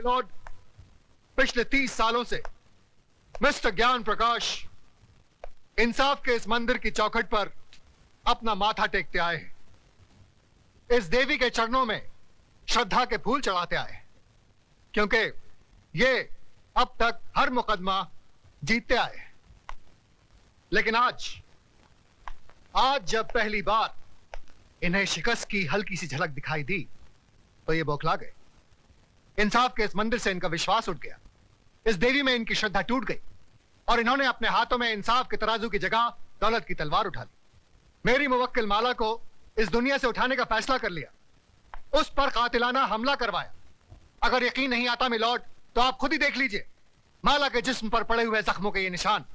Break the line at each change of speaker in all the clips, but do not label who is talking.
Lord, पिछले 30 सालों से मिस्टर ज्ञान प्रकाश इंसाफ के इस मंदिर की चौखट पर अपना माथा टेकते आए हैं, इस देवी के चरणों में श्रद्धा के फूल चढ़ाते आए हैं, क्योंकि ये अब तक हर मुकदमा जीतते आए हैं। लेकिन आज जब पहली बार इन्हें शिकस्त की हल्की सी झलक दिखाई दी तो ये बौखला गए। इंसाफ के इस मंदिर से इनका विश्वास उठ गया, इस देवी में इनकी श्रद्धा टूट गई और इन्होंने अपने हाथों में इंसाफ के तराजू की जगह दौलत की तलवार उठा ली। मेरी मुवक्किल माला को इस दुनिया से उठाने का फैसला कर लिया, उस पर कातिलाना हमला करवाया। अगर यकीन नहीं आता मिलॉर्ड तो आप खुद ही देख लीजिए माला के जिस्म पर पड़े हुए जख्मों के ये निशान।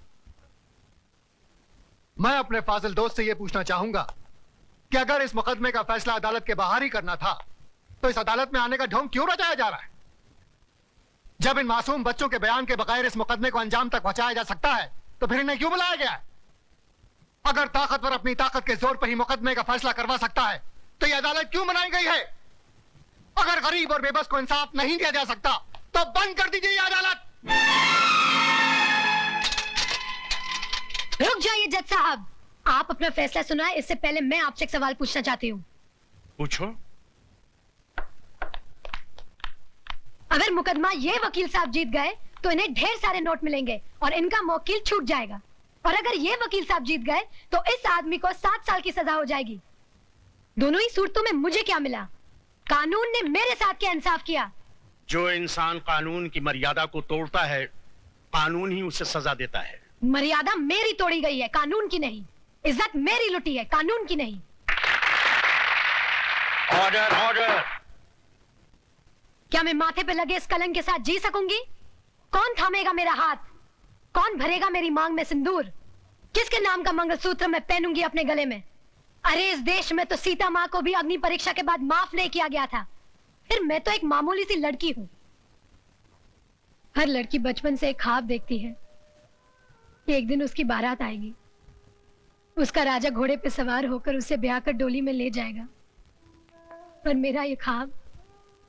मैं अपने फाजिल दोस्त से यह पूछना चाहूंगा कि अगर इस मुकदमे का फैसला अदालत के बाहर ही करना था तो इस अदालत में आने का ढोंग क्यों रचाया जा रहा है? जब इन मासूम बच्चों के बयान के बगैर इस मुकदमे को अंजाम तक पहुंचाया जा सकता है तो फिर इन्हें क्यों बुलाया गया है? अगर ताकतवर अपनी ताकत के जोर पर ही मुकदमे का फैसला करवा सकता है तो यह अदालत क्यों बनाई गई है? अगर गरीब और बेबस को इंसाफ नहीं दिया जा सकता तो बंद कर दीजिए यह अदालत।
रुक जाइए जज साहब, आप अपना फैसला सुनाए इससे पहले मैं आपसे एक सवाल पूछना चाहती हूँ।
पूछो।
अगर मुकदमा ये वकील साहब जीत गए तो इन्हें ढेर सारे नोट मिलेंगे और इनका मौकिल छूट जाएगा, और अगर ये वकील साहब जीत गए तो इस आदमी को 7 साल की सजा हो जाएगी। दोनों ही सूरतों में मुझे क्या मिला? कानून ने मेरे साथ क्या इंसाफ किया?
जो इंसान कानून की मर्यादा को तोड़ता है कानून ही उसे सजा देता है।
मर्यादा मेरी तोड़ी गई है, कानून की नहीं। इज्जत मेरी लुटी है, कानून की नहीं।
Order order.
क्या मैं माथे पे लगे इस कलंक के साथ जी सकूंगी? कौन थामेगा मेरा हाथ? कौन भरेगा मेरी मांग में सिंदूर? किसके नाम का मंगलसूत्र मैं पहनूंगी अपने गले में? अरे इस देश में तो सीता माँ को भी अग्नि परीक्षा के बाद माफ नहीं किया गया था, फिर मैं तो एक मामूली सी लड़की हूँ। हर लड़की बचपन से एक ख्वाब देखती है कि एक दिन उसकी बारात आएगी, उसका राजा घोड़े पे सवार होकर उसे ब्याह कर डोली में ले जाएगा। पर मेरा ये ख्वाब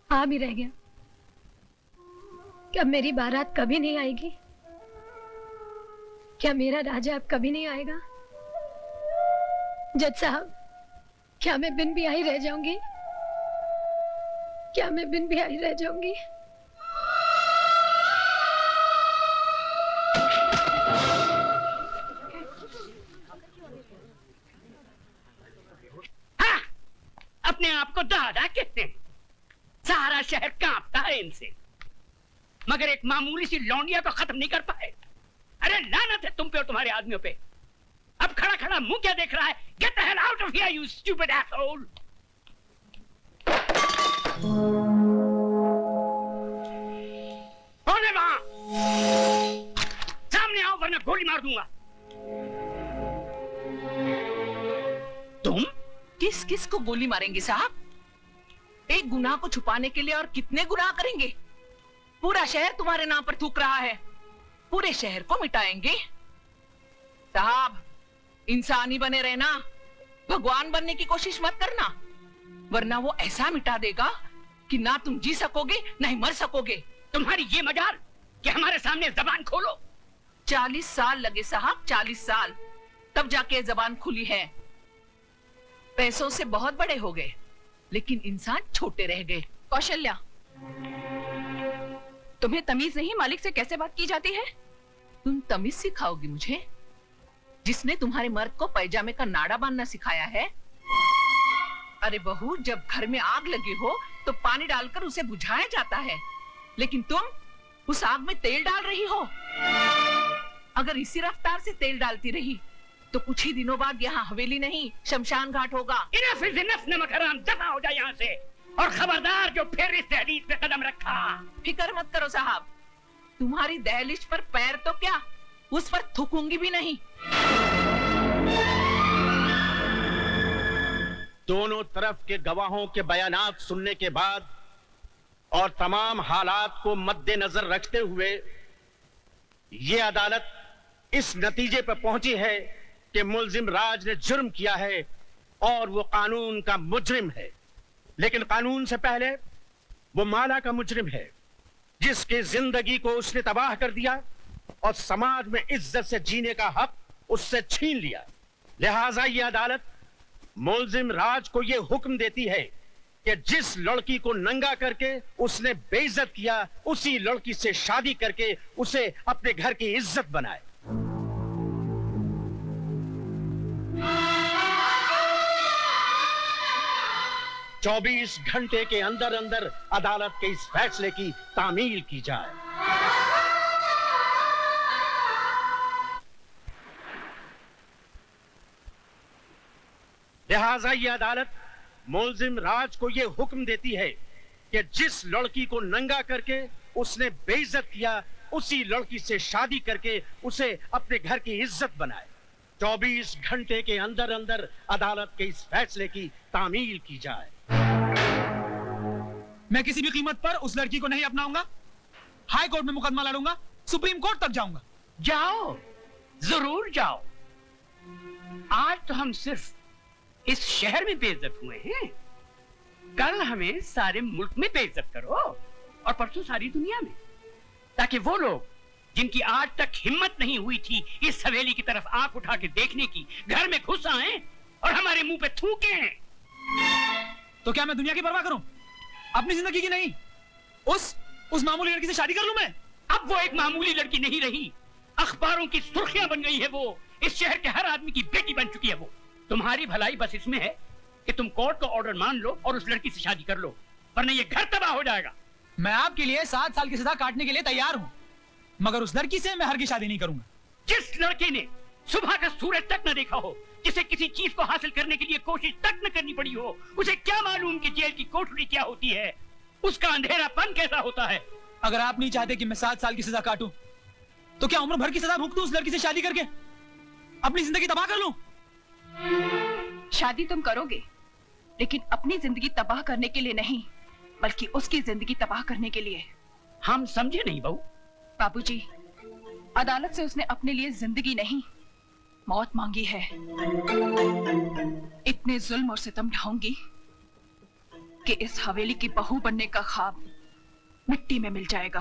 ख्वाब ही रह गया। क्या मेरी बारात कभी नहीं आएगी? क्या मेरा राजा अब कभी नहीं आएगा? जज साहब, क्या मैं बिन ब्याही रह जाऊंगी? क्या मैं बिन ब्याही रह जाऊंगी?
हाँ, अपने आप को दादा कहते हैं। सारा शहर कांपता है इनसे, मगर एक मामूली सी लौंडिया को खत्म नहीं कर पाए। अरे लानत है तुम पे और तुम्हारे आदमियों पे। अब खड़ा खड़ा मुंह क्या देख रहा है? Get the hell out of here you stupid asshole. कौन है वहां? सामने आओ वरना गोली मार दूंगा।
तुम किस किस को गोली मारेंगे साहब? एक गुनाह को छुपाने के लिए और कितने गुनाह करेंगे? पूरा शहर तुम्हारे नाम पर थूक रहा है, पूरे शहर को मिटाएंगे। साहब, इंसानी बने रहना, भगवान बनने की कोशिश मत करना, वरना वो ऐसा मिटा देगा कि ना तुम जी सकोगे ना ही मर सकोगे।
तुम्हारी ये मजाल कि हमारे सामने जबान खोलो।
40 साल लगे साहब, 40 साल, तब जाके जबान खुली है। पैसों से बहुत बड़े हो गए लेकिन इंसान छोटे रह गए।
कौशल्या, तुम्हें तमीज नहीं मालिक से कैसे बात की जाती है?
तुम तमीज सिखाओगी मुझे, जिसने तुम्हारे मर्द को पैजामे का नाड़ा बांधना सिखाया है? अरे बहू, जब घर में आग लगी हो तो पानी डालकर उसे बुझाया जाता है, लेकिन तुम उस आग में तेल डाल रही हो। अगर इसी रफ्तार से तेल डालती रही तो कुछ ही दिनों बाद यहाँ हवेली नहीं शमशान घाट होगा।
इनफ इज इनफ, नमक हराम, दफा हो जाए यहाँ से। और खबरदार जो फिर इस दहलीज पे कदम रखा।
फिक्र मत करो साहब, तुम्हारी दहलीज पर पैर तो क्या, उस पर थूकूंगी भी नहीं।
दोनों तरफ के गवाहों के बयानात सुनने के बाद और तमाम हालात को मद्देनजर रखते हुए ये अदालत इस नतीजे पर पहुंची है कि मुल्जिम राज ने जुर्म किया है और वो कानून का मुजरिम है। लेकिन कानून से पहले वो माला का मुजरिम है। जिसकी जिंदगी को उसने तबाह कर दिया और समाज में इज्जत से जीने का हक उससे छीन लिया। लिहाजा ये अदालत मुल्जिम राज को यह हुक्म देती है कि जिस लड़की को नंगा करके उसने बेइज्जत किया, उसी लड़की से शादी करके उसे अपने घर की इज्जत बनाए। चौबीस घंटे के अंदर अंदर अदालत के इस फैसले की तामील की जाए। लिहाजा यह अदालत मुल्जिम राज को यह हुक्म देती है कि जिस लड़की को नंगा करके उसने बेइज्जत किया, उसी लड़की से शादी करके उसे अपने घर की इज्जत बनाए। 24 घंटे के अंदर अंदर अदालत के इस फैसले की तामील की जाए।
मैं किसी भी कीमत पर उस लड़की को नहीं अपनाऊंगा। हाई कोर्ट में मुकदमा लड़ूंगा, सुप्रीम कोर्ट तक जाऊंगा।
जाओ, जरूर जाओ। आज तो हम सिर्फ इस शहर में बेइज्जत हुए हैं, कल हमें सारे मुल्क में बेइज्जत करो और परसों सारी दुनिया में, ताकि वो लोग जिनकी आज तक हिम्मत नहीं हुई थी इस हवेली की तरफ आंख उठा के देखने की, घर में घुस आए और हमारे मुंह पे थूके।
तो क्या मैं दुनिया की परवाह करूं, अपनी जिंदगी की नहीं? उस मामूली लड़की से शादी कर लूं मैं?
अब वो एक मामूली लड़की नहीं रही, अखबारों की सुर्खियां बन गई है वो। इस शहर के हर आदमी की बेटी बन चुकी है वो। तुम्हारी भलाई बस इसमें है कि तुम कोर्ट का ऑर्डर मान लो और उस लड़की से शादी कर लो, वरना ये घर तबाह हो जाएगा।
मैं आपके लिए 7 साल की सजा काटने के लिए तैयार हूं, मगर उस लड़की से मैं हर की शादी नहीं करूंगा।
जिस लड़के ने सुबह का सूरज तक न देखा हो, जिसे किसी चीज को हासिल करने के लिए कोशिश तक न करनी पड़ी हो, उसे क्या मालूम कि जेल की कोठरी क्या होती है, उसका अंधेरापन कैसा होता है।
अगर आप नहीं चाहते कि मैं 7 साल की सजा काटूं, तो क्या उम्र भर की सजा भुगतूं उस लड़की से शादी करके, अपनी जिंदगी तबाह कर लूं?
शादी तुम करोगे, लेकिन अपनी जिंदगी तबाह करने के लिए नहीं, बल्कि उसकी जिंदगी तबाह करने के लिए।
हम समझे नहीं बहू।
बाबूजी, अदालत से उसने अपने लिए जिंदगी नहीं, मौत मांगी है। इतने जुल्म और सितम ढाऊंगी कि इस हवेली की बहू बनने का ख्वाब मिट्टी में मिल जाएगा।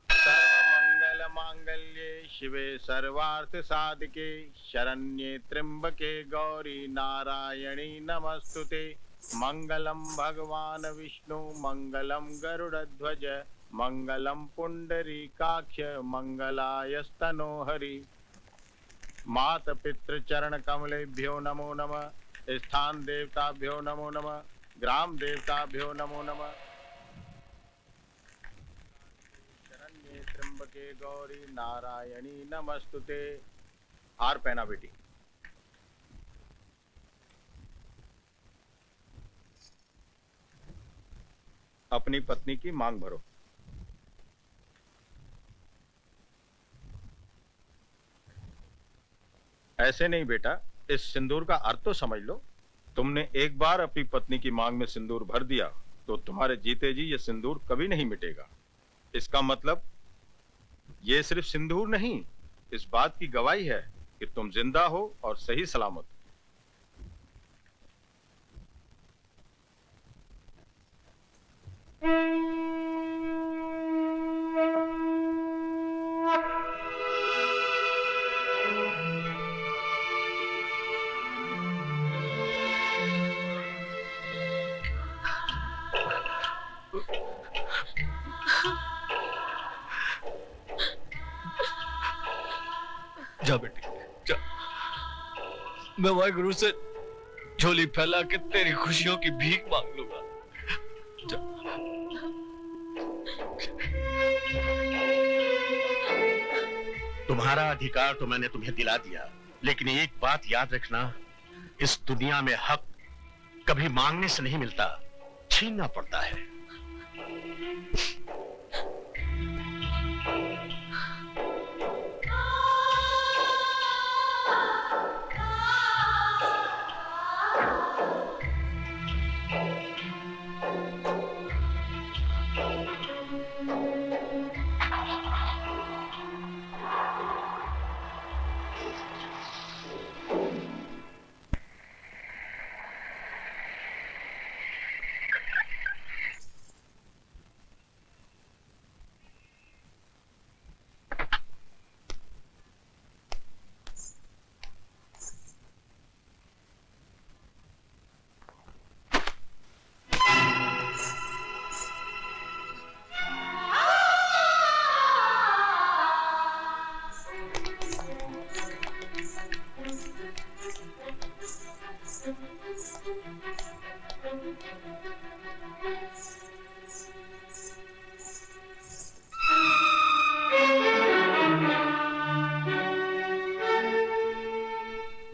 सर्वमंगल मांगल्ये शिवे सर्वार्थ साधिके शरण्ये त्र्यंबके गौरी नारायणी नमस्तुते। मंगलम भगवान विष्णु मंगलम गरुड़ध्वज मंगलम पुंडरीकाक्ष मंगलायस्तनो हरि। मात पितृ चरण कमलेभ्यो नमो नमः। स्थान देवताभ्यो नमो नमः। ग्राम देवताभ्यो नमो नमः। शरण्ये त्र्यंबके गौरी नारायणी नमस्तुते। हार पहना बेटी। अपनी पत्नी की मांग भरो। ऐसे नहीं बेटा, इस सिंदूर का अर्थ तो समझ लो। तुमने एक बार अपनी पत्नी की मांग में सिंदूर भर दिया तो तुम्हारे जीते जी ये सिंदूर कभी नहीं मिटेगा। इसका मतलब ये सिर्फ सिंदूर नहीं, इस बात की गवाही है कि तुम जिंदा हो और सही सलामत।
जा बेटी जा, मैं वाहिगुरु से झोली फैला के तेरी खुशियों की भीख मांग लूंगा। जा।
तुम्हारा अधिकार तो मैंने तुम्हें दिला दिया, लेकिन एक बात याद रखना, इस दुनिया में हक कभी मांगने से नहीं मिलता, छीनना पड़ता है।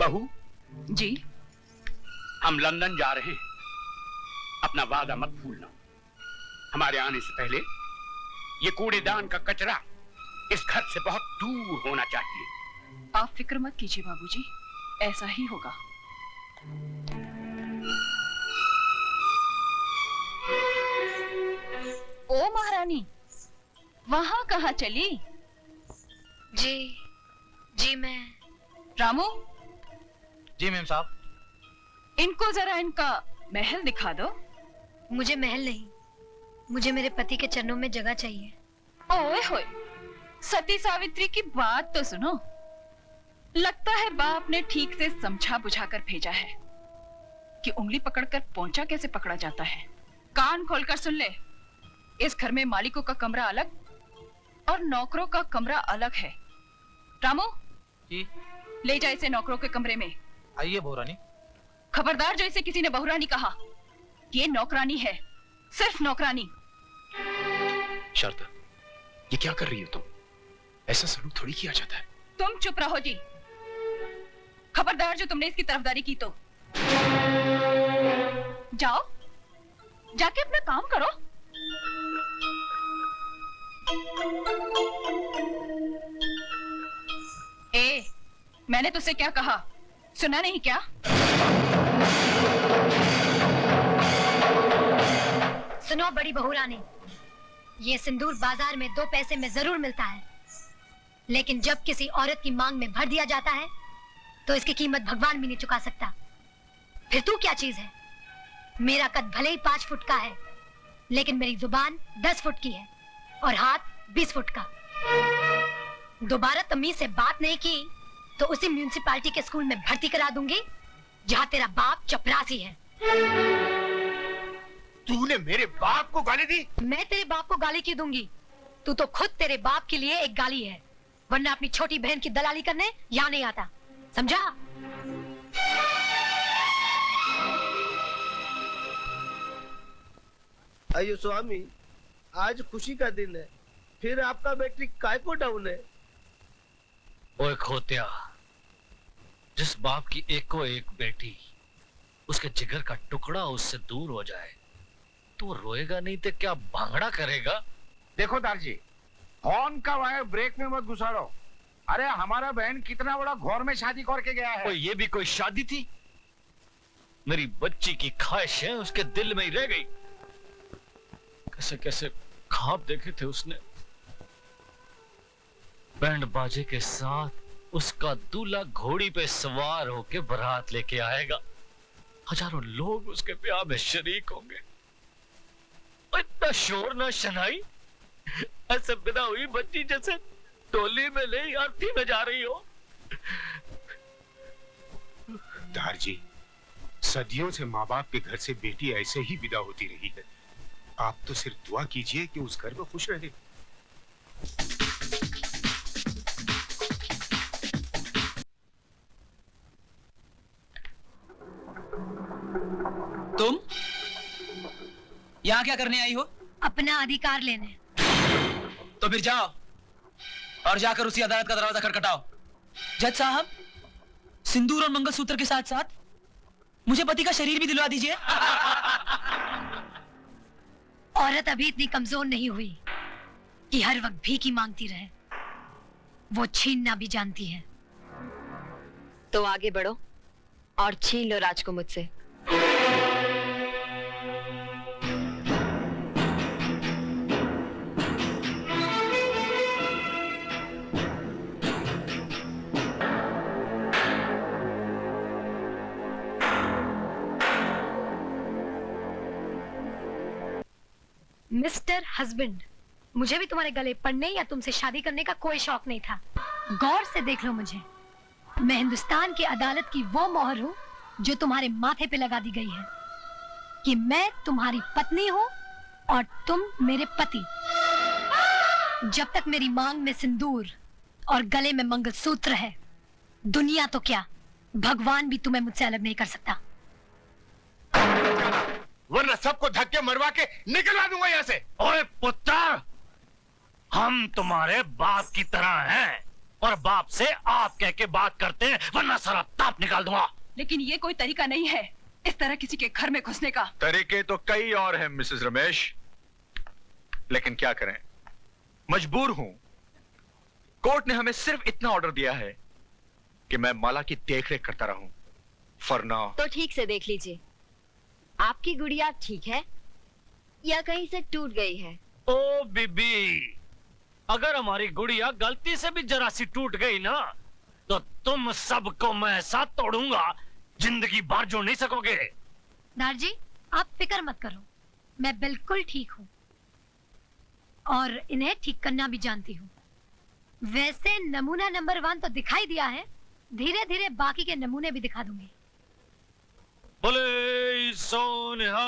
बहू,
जी।
हम लंदन जा रहे हैं। अपना वादा मत भूलना। हमारे आने से पहले ये कूड़ेदान का कचरा इस घर से बहुत दूर होना चाहिए।
आप फिक्र मत कीजिए बाबूजी, ऐसा ही होगा। ओ महारानी, वहां कहाँ चली?
जी मैं।
रामू,
जी मैम साहब।
इनको जरा इनका महल दिखा दो।
मुझे महल नहीं, मुझे मेरे पति के चरणों में जगह चाहिए।
ओए होए, सती सावित्री की बात तो सुनो। लगता है बाप ने ठीक से समझा बुझाकर भेजा है कि उंगली पकड़कर पोंछा कैसे पकड़ा जाता है। कान खोलकर सुन ले, इस घर में मालिकों का कमरा अलग और नौकरों का कमरा अलग है। रामू
जी।
ले जा इसे नौकरों के कमरे में।
आइए बहुरानी।
खबरदार जो इसे किसी ने बहुरानी कहा, ये नौकरानी है, सिर्फ नौकरानी।
शारदा, ये क्या कर रही हो तुम? ऐसा सलूक थोड़ी किया जाता है।
तुम चुप रहो जी। खबरदार जो तुमने इसकी तरफदारी की तो जाओ, जाके अपना काम करो। ए, मैंने तुझसे क्या कहा, सुना नहीं क्या?
सुनो बड़ी बहू रानी, ये सिंदूर बाजार में 2 पैसे में जरूर मिलता है, लेकिन जब किसी औरत की मांग में भर दिया जाता है तो इसकी कीमत भगवान भी नहीं चुका सकता। फिर तू क्या चीज है? मेरा कद भले ही 5 फुट का है, लेकिन मेरी जुबान 10 फुट की है और हाथ 20 फुट का। दोबारा तमीज से बात नहीं की तो उसी म्यूनिसिपालिटी के स्कूल में भर्ती करा दूंगी जहाँ तेरा बाप चपरासी है।
तूने मेरे बाप को गाली दी?
मैं तेरे बाप को गाली क्यों दूंगी? तू तो खुद तेरे बाप के लिए एक गाली है, वरना अपनी छोटी बहन की दलाली करने यहाँ नहीं आता, समझा?
अयो स्वामी, आज खुशी का दिन है, फिर आपका बैटरी काय को डाउन है?
ओए खोतिया, जिस बाप की एको एक बेटी उसके जिगर का टुकड़ा उससे दूर हो जाए तो वो रोएगा नहीं तो क्या भांगड़ा करेगा?
देखो दारजी, हॉर्न का वायर ब्रेक में मत घुसाड़ो। अरे हमारा बहन कितना बड़ा घौर में शादी करके गया है।
ये भी कोई शादी थी? मेरी बच्ची की ख्वाहिशें उसके दिल में ही रह गई। कैसे कैसे ख्वाब देखे थे उसने। बैंड बाजे के साथ उसका दूल्हा घोड़ी पे सवार होके बारात लेके आएगा, हजारों लोग उसके ब्याह में शरीक होंगे। इतना शोर ना शनाई, ऐसे बिना हुई बच्ची जैसे टोली में नहीं आरती में जा रही हो।
दारजी, सदियों से माँ बाप के घर से बेटी ऐसे ही विदा होती रही है। आप तो सिर्फ दुआ कीजिए कि उस घर में खुश रहे।
तुम यहाँ क्या करने आई हो?
अपना अधिकार लेने।
तो फिर जाओ और जाकर उसी अदालत का दरवाजा खटखटाओ। जज साहब, सिंदूर और मंगलसूत्र के साथ साथ मुझे पति का शरीर भी दिलवा दीजिए।
औरत अभी इतनी कमजोर नहीं हुई कि हर वक्त भीख मांगती रहे, वो छीनना भी जानती है।
तो आगे बढ़ो और छीन लो राज को मुझसे।
मिस्टर हस्बैंड, मुझे भी तुम्हारे गले पड़ने या तुमसे शादी करने का कोई शौक नहीं था। गौर से देख लो मुझे, मैं हिंदुस्तान की अदालत की वो मोहर हूँ जो तुम्हारे माथे पे लगा दी गई है कि मैं तुम्हारी पत्नी हूँ और तुम मेरे पति। जब तक मेरी मांग में सिंदूर और गले में मंगलसूत्र है, दुनिया तो क्या, भगवान भी तुम्हें मुझसे अलग नहीं कर सकता।
वरना सबको धक्के मरवा के निकलवा दूंगा यहाँ से।
ओए पुत्र, हम तुम्हारे बाप की तरह हैं। और बाप से आप कह के बात करते हैं, वरना सारा ताप निकाल दूंगा।
लेकिन ये कोई तरीका नहीं है इस तरह किसी के घर में घुसने का।
तरीके तो कई और हैं मिसेस रमेश, लेकिन क्या करें, मजबूर हूं। कोर्ट ने हमें सिर्फ इतना ऑर्डर दिया है कि मैं माला की देखरेख करता रहूं। For now.
तो ठीक से देख लीजिए, आपकी गुड़िया ठीक है या कहीं से टूट गई है?
ओ बीबी, अगर हमारी गुड़िया गलती से भी जरा सी टूट गई ना, तो तुम सबको मैं साथ तोड़ूंगा, जिंदगी भर जोड़ नहीं सकोगे।
दार जी, आप फिक्र मत करो, मैं बिल्कुल ठीक हूँ और इन्हें ठीक करना भी जानती हूँ। वैसे नमूना नंबर 1 तो दिखाई दिया है, धीरे धीरे बाकी के नमूने भी दिखा दूंगी।
बोले सोनिहा।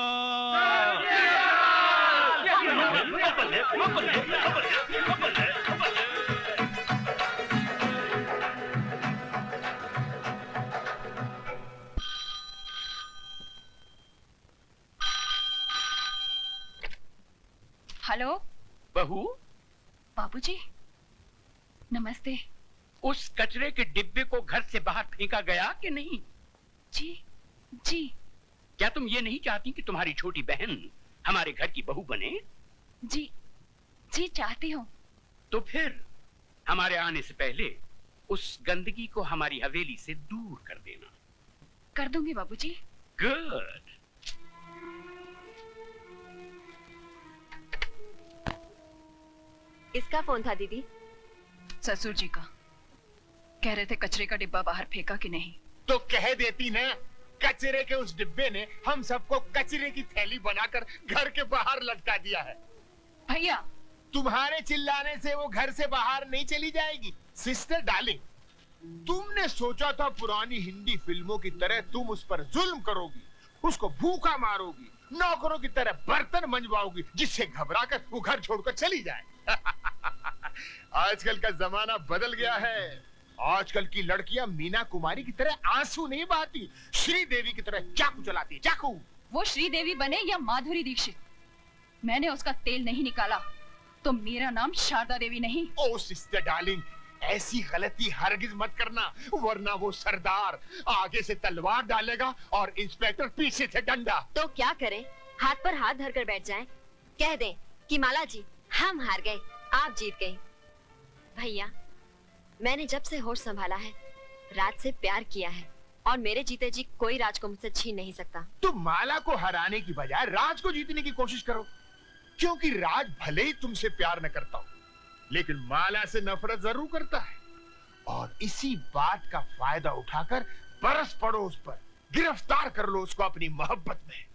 हेलो
बहू,
बाबूजी, नमस्ते।
उस कचरे के डिब्बे को घर से बाहर फेंका गया कि नहीं?
जी जी।
क्या तुम ये नहीं चाहती कि तुम्हारी छोटी बहन हमारे घर की बहू बने?
जी जी चाहती हूँ।
तो फिर हमारे आने से पहले उस गंदगी को हमारी हवेली से दूर कर देना।
कर दूंगी बाबूजी।
गुड।
इसका फोन था दीदी?
ससुर जी का। कह रहे थे कचरे का डिब्बा बाहर फेंका कि नहीं।
तो कह देती ना, कचरे के उस डिब्बे ने हम सबको कचरे की थैली बनाकर घर के बाहर लटका दिया है।
भैया,
तुम्हारे चिल्लाने से वो घर से बाहर नहीं चली जाएगी। सिस्टर डार्लिंग, तुमने सोचा था पुरानी हिंदी फिल्मों की तरह तुम उस पर जुल्म करोगी, उसको भूखा मारोगी, नौकरों की तरह बर्तन मंजवाओगी, जिससे घबराकर वो घर छोड़कर चली जाए। आजकल का जमाना बदल गया है। आजकल की लड़कियां मीना कुमारी की तरह आंसू नहीं बहाती, श्रीदेवी की तरह चाकू चलाती। चाकू।
वो श्रीदेवी बने या माधुरी दीक्षित, मैंने उसका तेल नहीं निकाला तो मेरा नाम शारदा देवी नहीं।
ओ सिस्टर डार्लिंग, ऐसी गलती हरगिज मत करना, वरना वो सरदार आगे से तलवार डालेगा और इंस्पेक्टर पीछे से डंडा।
तो क्या करें, हाथ पर हाथ धरकर बैठ जाएं? कह दें कि माला जी हम हार गए, आप जीत गई। भैया, मैंने जब से होश संभाला है राज से प्यार किया है और मेरे जीते जी कोई राज को मुझसे छीन नहीं सकता।
तुम माला को हराने की बजाय राज को जीतने की कोशिश करो, क्योंकि राज भले ही तुमसे प्यार न करता हो, लेकिन माला से नफरत जरूर करता है। और इसी बात का फायदा उठाकर बरस पड़ो उस पर, गिरफ्तार कर लो उसको अपनी मोहब्बत में।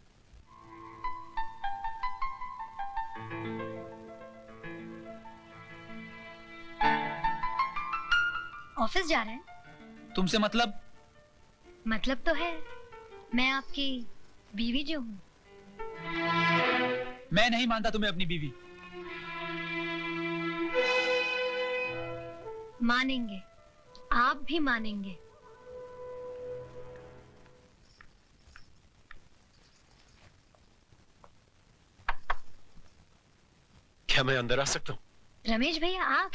ऑफिस जा रहे हैं?
तुमसे मतलब?
मतलब तो है, मैं आपकी बीवी जो हूँ।
मैं नहीं मानता तुम्हें अपनी बीवी।
मानेंगे, आप भी मानेंगे।
क्या मैं अंदर आ सकता हूँ?
रमेश भैया, आप?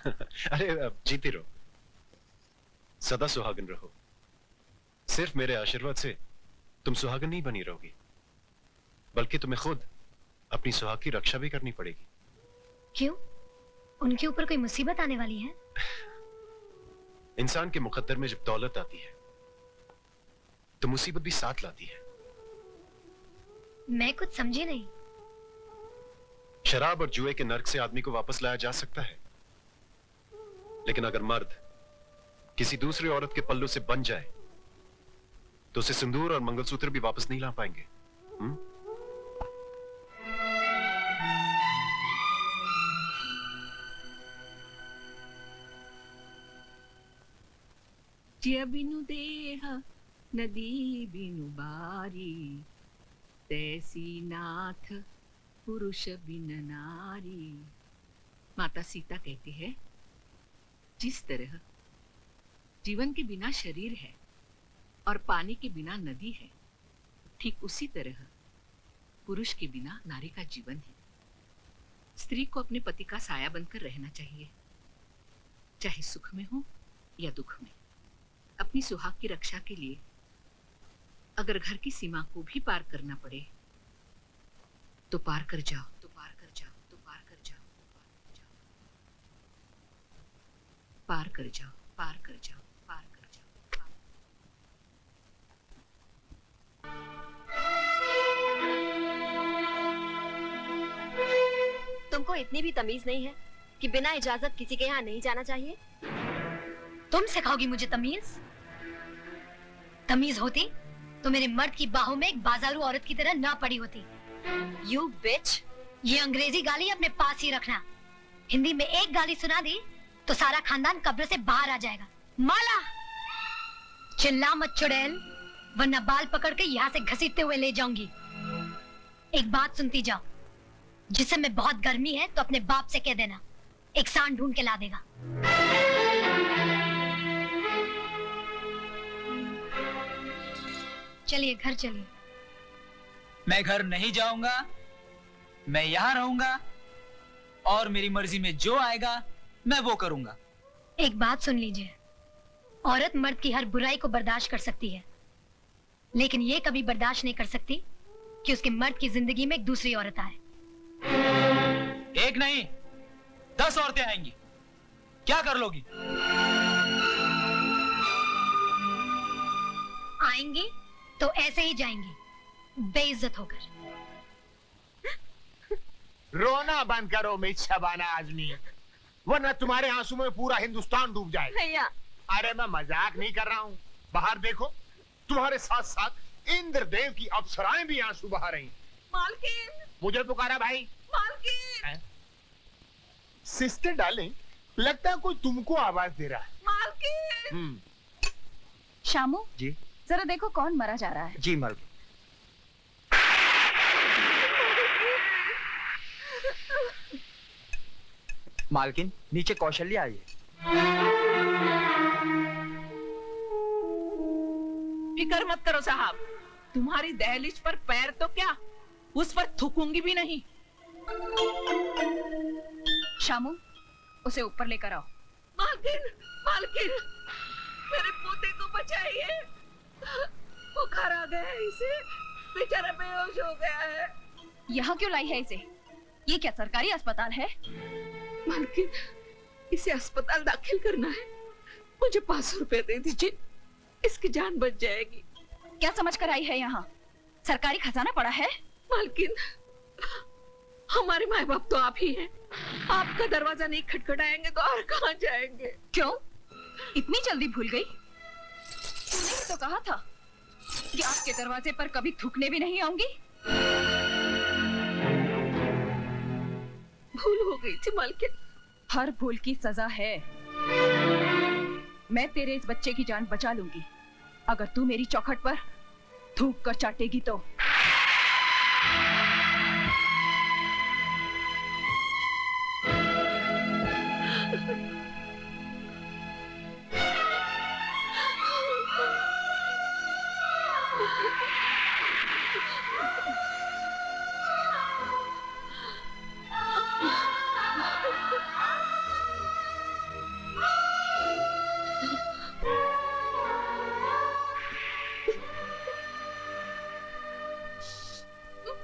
अरे जीती रहो, सदा सुहागन रहो। सिर्फ मेरे आशीर्वाद से तुम सुहागन नहीं बनी रहोगी, बल्कि तुम्हें खुद अपनी सुहाग की रक्षा भी करनी पड़ेगी।
क्यों? उनके ऊपर कोई मुसीबत आने वाली है?
इंसान के मुकद्दर में जब दौलत आती है तो मुसीबत भी साथ लाती है।
मैं कुछ समझी नहीं।
शराब और जुए के नर्क से आदमी को वापस लाया जा सकता है, लेकिन अगर मर्द किसी दूसरी औरत के पल्लू से बन जाए तो उसे सिंदूर और मंगलसूत्र भी वापस नहीं ला पाएंगे।
ज्य बिनु देह नदी बिनु बारी, तैसी नाथ पुरुष बिन नारी। माता सीता कहती है, जिस तरह जीवन के बिना शरीर है और पानी के बिना नदी है, ठीक उसी तरह पुरुष के बिना नारी का जीवन है। स्त्री को अपने पति का साया बनकर रहना चाहिए, चाहे सुख में हो या दुख में। अपनी सुहाग की रक्षा के लिए अगर घर की सीमा को भी पार करना पड़े तो पार कर जाओ, तो पार कर जाओ, तो पार कर जाओ, पार कर जाओ, पार कर जाओ, पार कर जाओ।
तुमको इतनी भी तमीज नहीं है कि बिना इजाजत किसी के यहाँ नहीं जाना चाहिए?
तुम सिखाओगी मुझे तमीज? तमीज होती तो मेरे मर्द की बाहों में एक बाजारू औरत की तरह ना पड़ी होती।
You bitch!
ये अंग्रेजी गाली अपने पास ही रखना। हिंदी में एक गाली सुना दी तो सारा खानदान कब्र से बाहर आ जाएगा। माला, चिल्ला मत चुड़ैल, वरना बाल पकड़ के यहाँ से घसीटते हुए ले जाऊंगी। एक बात सुनती जाओ, जिस समय बहुत गर्मी है तो अपने बाप से कह देना, एक सांड ढूंढ के ला देगा। चलिए घर चलिए।
मैं घर नहीं जाऊंगा, मैं यहाँ रहूंगा और मेरी मर्जी में जो आएगा मैं वो करूंगा।
एक बात सुन लीजिए, औरत मर्द की हर बुराई को बर्दाश्त कर सकती है, लेकिन ये कभी बर्दाश्त नहीं कर सकती कि उसके मर्द की जिंदगी में एक दूसरी औरत आए।
एक नहीं 10 औरतें आएंगी, क्या कर लोगी?
आएंगी तो ऐसे ही जाएंगी, बेइज्जत होकर।
रोना बंद करो मिच्छबाना आदमी, वरना तुम्हारे आंसू में पूरा हिंदुस्तान डूब जाएगा।
भैया,
अरे मैं मजाक नहीं कर रहा हूँ। बाहर देखो, तुम्हारे साथ साथ इंद्रदेव की अप्सराएं भी आंसू बहा रही।
मालकिन!
मुझे पुकारा भाई।
मालकिन!
सिस्टर डार्लिंग, लगता है कोई तुमको आवाज दे रहा है।
मालकिन!
शामू
जी
जरा देखो कौन मरा जा रहा है।
जी मालकिन। मालकिन, नीचे कौशल्या आई है।
फिक्र मत करो साहब, तुम्हारी दहलीज पर पैर तो क्या, उस पर थूकूंगी भी नहीं।
शामू उसे ऊपर लेकर आओ।
मालकिन! मालकिन! मेरे पोते को बचाइए, बुखार आ गया है इसे, बेचारा बेहोश हो गया है।
यहाँ क्यों लाई है इसे? ये क्या सरकारी अस्पताल है?
मालकिन, इसे अस्पताल दाखिल करना है, मुझे 500 रुपए दे दीजिए, इसकी जान बच जाएगी।
क्या समझ कर आई है यहाँ? सरकारी खजाना पड़ा है?
मालकिन, हमारे माँ बाप तो आप ही हैं, आपका दरवाजा नहीं खटखटाएंगे तो और कहाँ जाएंगे?
क्यों इतनी जल्दी भूल गई? तूने ही तो कहा था कि आपके दरवाजे पर कभी थूकने भी नहीं आऊंगी।
भूल हो गई थी मालकिन।
हर भूल की सजा है। मैं तेरे इस बच्चे की जान बचा लूंगी अगर तू मेरी चौखट पर थूक कर चाटेगी तो।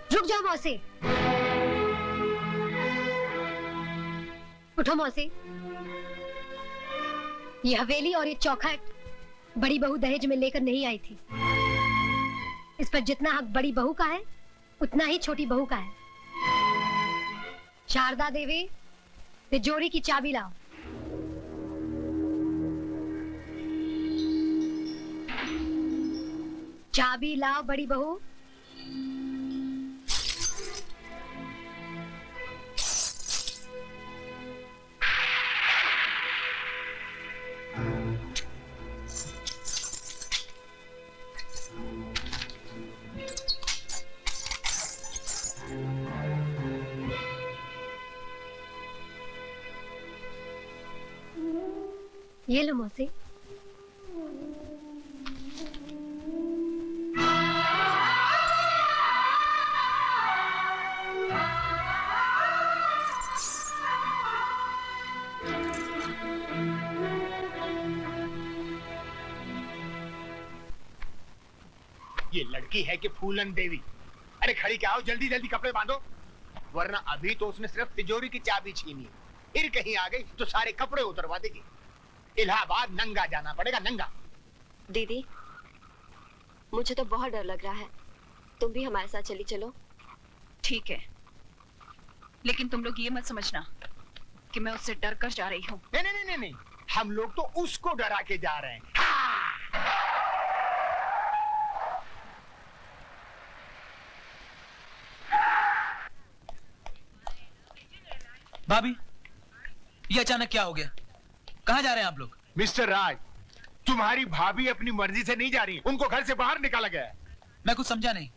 रुक जाओ मौसी, उठो मौसी। ये हवेली और ये चौखट बड़ी बहू दहेज में लेकर नहीं आई थी। इस पर जितना हक बड़ी बहू का है उतना ही छोटी बहू का है। शारदा देवी, तिजोरी की चाबी लाओ। चाबी लाओ बड़ी बहू। ये लो मौसी।
ये लड़की है कि फूलन देवी? अरे खड़ी क्या हो, जल्दी जल्दी कपड़े बांधो, वरना अभी तो उसने सिर्फ तिजोरी की चाबी छीनी है, फिर कहीं आ गई तो सारे कपड़े उतरवा देगी। इलाहाबाद नंगा जाना पड़ेगा, नंगा।
दीदी, मुझे तो बहुत डर लग रहा है, तुम भी हमारे साथ चली चलो।
ठीक है, लेकिन तुम लोग ये मत समझना कि मैं उससे डर कर जा रही हूँ।
नहीं नहीं नहीं नहीं, हम लोग तो उसको डरा के जा रहे हैं।
भाभी, ये अचानक क्या हो गया? कहाँ जा रहे हैं आप लोग?
मिस्टर राज, तुम्हारी भाभी अपनी मर्जी से नहीं जा रही, उनको घर से बाहर निकाला गया है।
मैं कुछ समझा नहीं।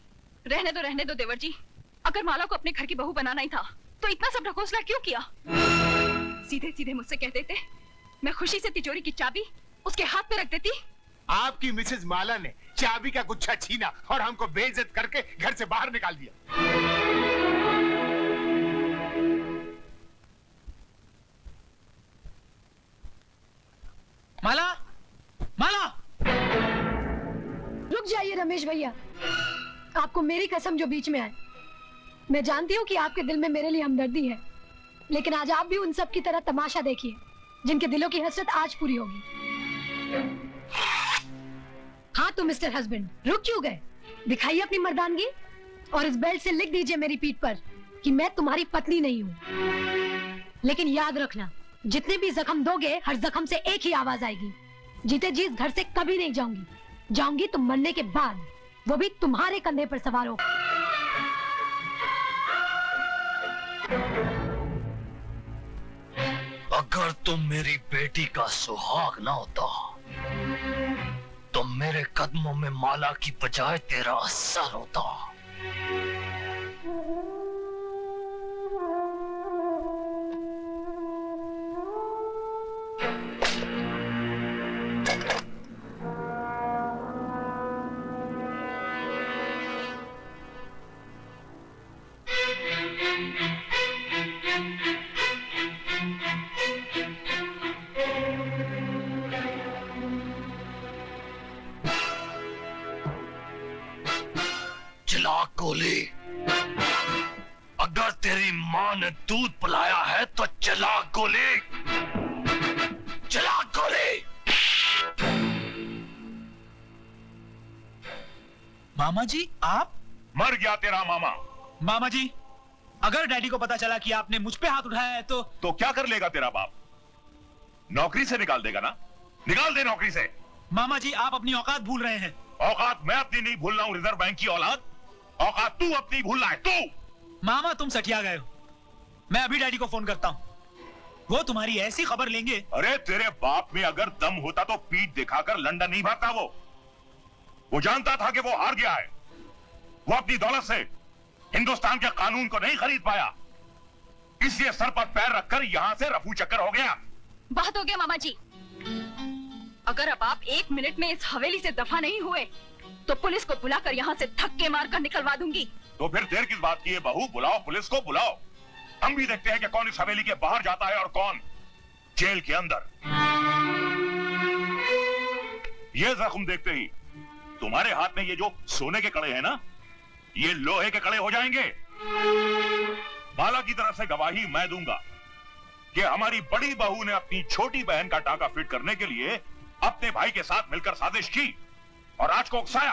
रहने दो देवर जी। अगर माला को अपने घर की बहू बनाना ही था तो इतना सब ढकोसला क्यों किया? सीधे सीधे मुझसे कह देते, मैं खुशी से तिजोरी की चाबी उसके हाथ पे रख देती।
आपकी मिसेज माला ने चाबी का गुच्छा छीना और हमको बेइज्जत करके घर से बाहर निकाल दिया।
माला, माला!
रुक जाइए रमेश भैया, आपको मेरी कसम जो बीच में आए। मैं जानती हूँ कि आपके दिल में मेरे लिए हमदर्दी है, लेकिन आज आप भी उन सब की तरह तमाशा देखिए जिनके दिलों की हसरत आज पूरी होगी। हाँ तो मिस्टर हस्बैंड, रुक क्यों गए? दिखाइए अपनी मर्दानगी और इस बेल्ट से लिख दीजिए मेरी पीठ पर कि मैं तुम्हारी पत्नी नहीं हूँ। लेकिन याद रखना, जितने भी जख्म दोगे हर जख्म से एक ही आवाज आएगी, जीते जी इस घर से कभी नहीं जाऊंगी। जाऊंगी तो मरने के बाद, वो भी तुम्हारे कंधे पर सवार हो।
अगर तुम मेरी बेटी का सुहाग ना होता तो मेरे कदमों में माला की बजाय तेरा सर होता। चला गोली, अगर तेरी माँ ने दूध पिलाया है तो चला गोली, चला गोली।
मामा जी, आप?
मर गया तेरा मामा।
मामा जी, अगर डैडी को पता चला कि आपने मुझ पे हाथ उठाया है तो
क्या कर लेगा तेरा बाप? नौकरी से निकाल देगा ना? निकाल दे नौकरी से।
मामा जी, आप अपनी औकात भूल रहे हैं।
औकात मैं अपनी नहीं भूल रहा हूँ, रिजर्व बैंक की औलाद। औकात तू अपनी भूल रहा है, तू।
मामा, तुम सठिया गए हो। मैं अभी डैडी को फोन करता हूँ, वो तुम्हारी ऐसी खबर लेंगे।
अरे तेरे बाप में अगर दम होता तो पीठ दिखाकर लंदन नहीं भागता। वो जानता था कि वो हार गया है। वो अपनी दौलत से हिंदुस्तान के कानून को नहीं खरीद पाया, इसलिए सर पर पैर रखकर यहां से रफू चक्कर हो गया।
बहुत हो गया मामा जी। अगर अब आप 1 मिनट में इस हवेली से दफा नहीं हुए तो पुलिस को बुलाकर यहाँ से धक्के मारकर निकलवा दूंगी।
तो फिर देर किस बात की है बहू? बुलाओ, पुलिस को बुलाओ। हम भी देखते हैं कि कौन इस हवेली के बाहर जाता है और कौन जेल के अंदर। ये जख्म देखते ही तुम्हारे हाथ में ये जो सोने के कड़े हैं ना, ये लोहे के कड़े हो जाएंगे। माला की तरफ से गवाही मैं दूंगा कि हमारी बड़ी बहू ने अपनी छोटी बहन का टाका फिट करने के लिए अपने भाई के साथ मिलकर साजिश की और आज को उकसाया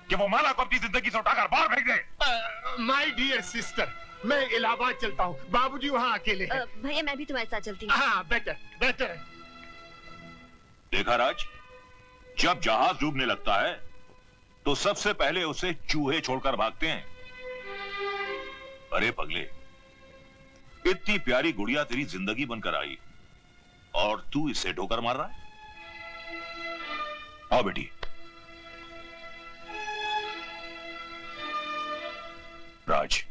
कि वो माला को अपनी जिंदगी से उठाकर बाहर फेंक दे।
माय डियर सिस्टर, मैं इलाहाबाद चलता हूँ, बाबूजी वहाँ अकेले हैं।
भैया मैं भी तुम्हारे साथ चलती हूँ।
हाँ, बेटर बेटर।
देखा राज, जब जहाज डूबने लगता है तो सबसे पहले उसे चूहे छोड़कर भागते हैं। अरे पगले, इतनी प्यारी गुड़िया तेरी जिंदगी बनकर आई और तू इसे ठोकर मार रहा है। आओ बेटी। राज,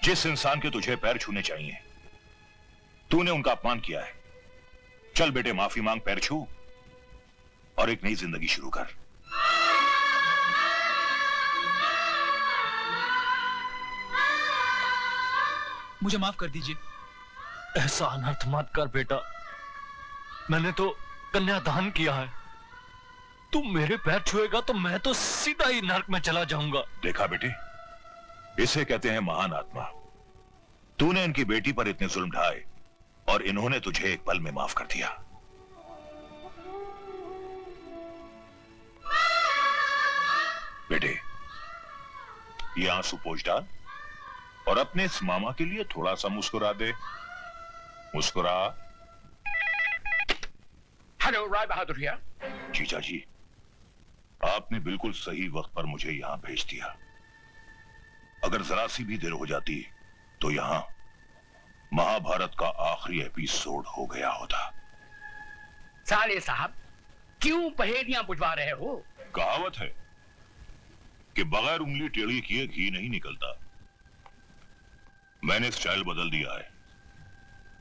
जिस इंसान के तुझे पैर छूने चाहिए तूने उनका अपमान किया है। चल बेटे, माफी मांग, पैर छू और एक नई जिंदगी शुरू कर।
मुझे माफ कर दीजिए।
ऐसा अनर्थ मत कर बेटा, मैंने तो कन्यादान किया है। तू मेरे पैर छुएगा तो मैं तो सीधा ही नरक में चला जाऊंगा।
देखा बेटे, इसे कहते हैं महान आत्मा। तूने इनकी बेटी पर इतने जुल्म ढाए और इन्होंने तुझे एक पल में माफ कर दिया। बेटे, ये आंसू पोंछ डाल और अपने इस मामा के लिए थोड़ा सा मुस्कुरा दे। मुस्कुरा।
Hello, Rai Bahadur here.
जीजा जी, आपने बिल्कुल सही वक्त पर मुझे यहां भेज दिया। अगर जरा सी भी देर हो जाती तो यहां महाभारत का आखिरी एपिसोड हो गया होता।
साले साहब, क्यों पहेलियां बुझवा रहे हो?
कहावत है कि बगैर उंगली टेढ़ी किए घी नहीं निकलता। मैंने स्टाइल बदल दिया है,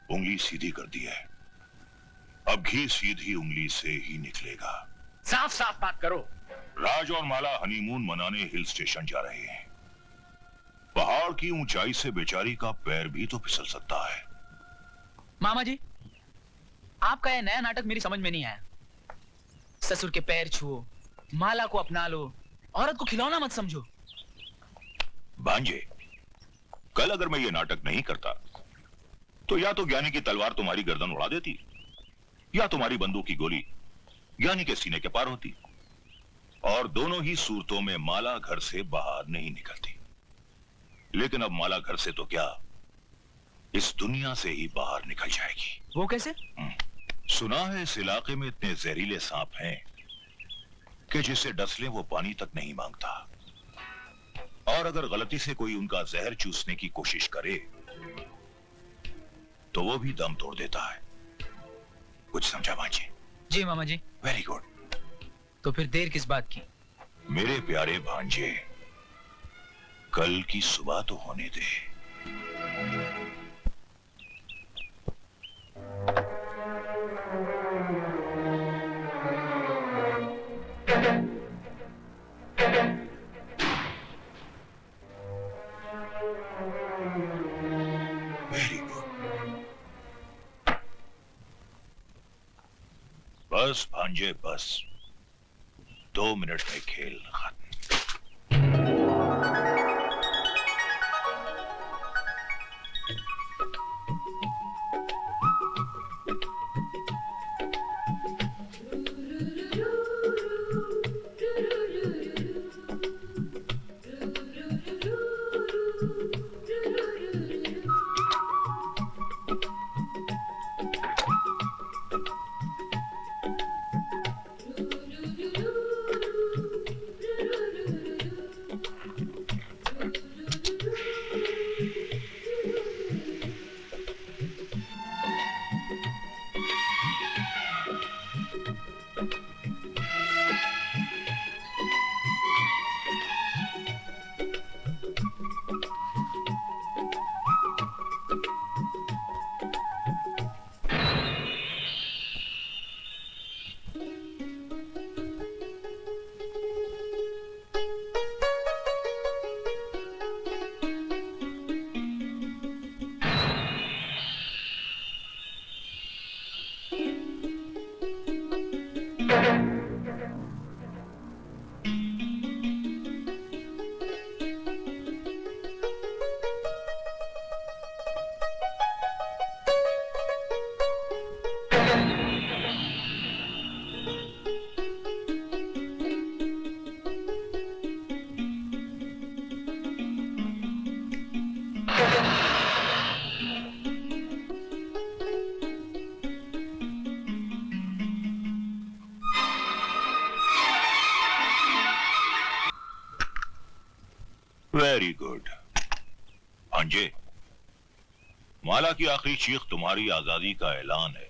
उंगली सीधी कर दी है। अब घी सीधी उंगली से ही निकलेगा।
साफ साफ बात करो।
राज और माला हनीमून मनाने हिल स्टेशन जा रहे हैं। पहाड़ की ऊंचाई से बेचारी का पैर भी तो फिसल सकता है।
मामा जी, आपका यह नया नाटक मेरी समझ में नहीं आया। ससुर के पैर छुओ, माला को अपना लो, औरत को खिलौना मत समझो।
भांजे, कल अगर मैं ये नाटक नहीं करता तो या तो ज्ञानी की तलवार तुम्हारी गर्दन उड़ा देती या तुम्हारी बंदूक की गोली ज्ञानी के सीने के पार होती, और दोनों ही सूरतों में माला घर से बाहर नहीं निकलती। लेकिन अब माला घर से तो क्या, इस दुनिया से ही बाहर निकल जाएगी।
वो कैसे?
सुना है इस इलाके में इतने जहरीले सांप हैं कि जिसे डस ले वो पानी तक नहीं मांगता, और अगर गलती से कोई उनका जहर चूसने की कोशिश करे तो वो भी दम तोड़ देता है। कुछ समझा भांजे?
जी मामा जी।
Very good.
तो फिर देर किस बात की?
मेरे प्यारे भांजे, कल की सुबह तो होने दे। Very good. बस भांजे बस, 2 मिनट में खेल खत्म। Very good. भांजे, माला की आखिरी चीख तुम्हारी आजादी का ऐलान है।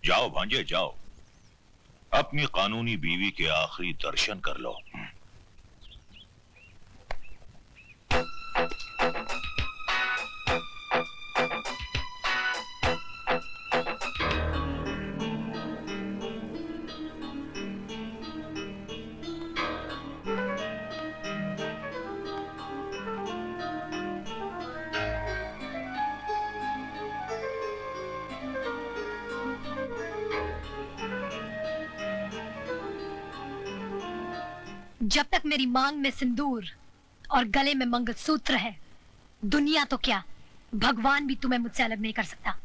जाओ भांजे जाओ, अपनी कानूनी बीवी के आखिरी दर्शन कर लो।
जब तक मेरी मांग में सिंदूर और गले में मंगलसूत्र है, दुनिया तो क्या, भगवान भी तुम्हें मुझसे अलग नहीं कर सकता।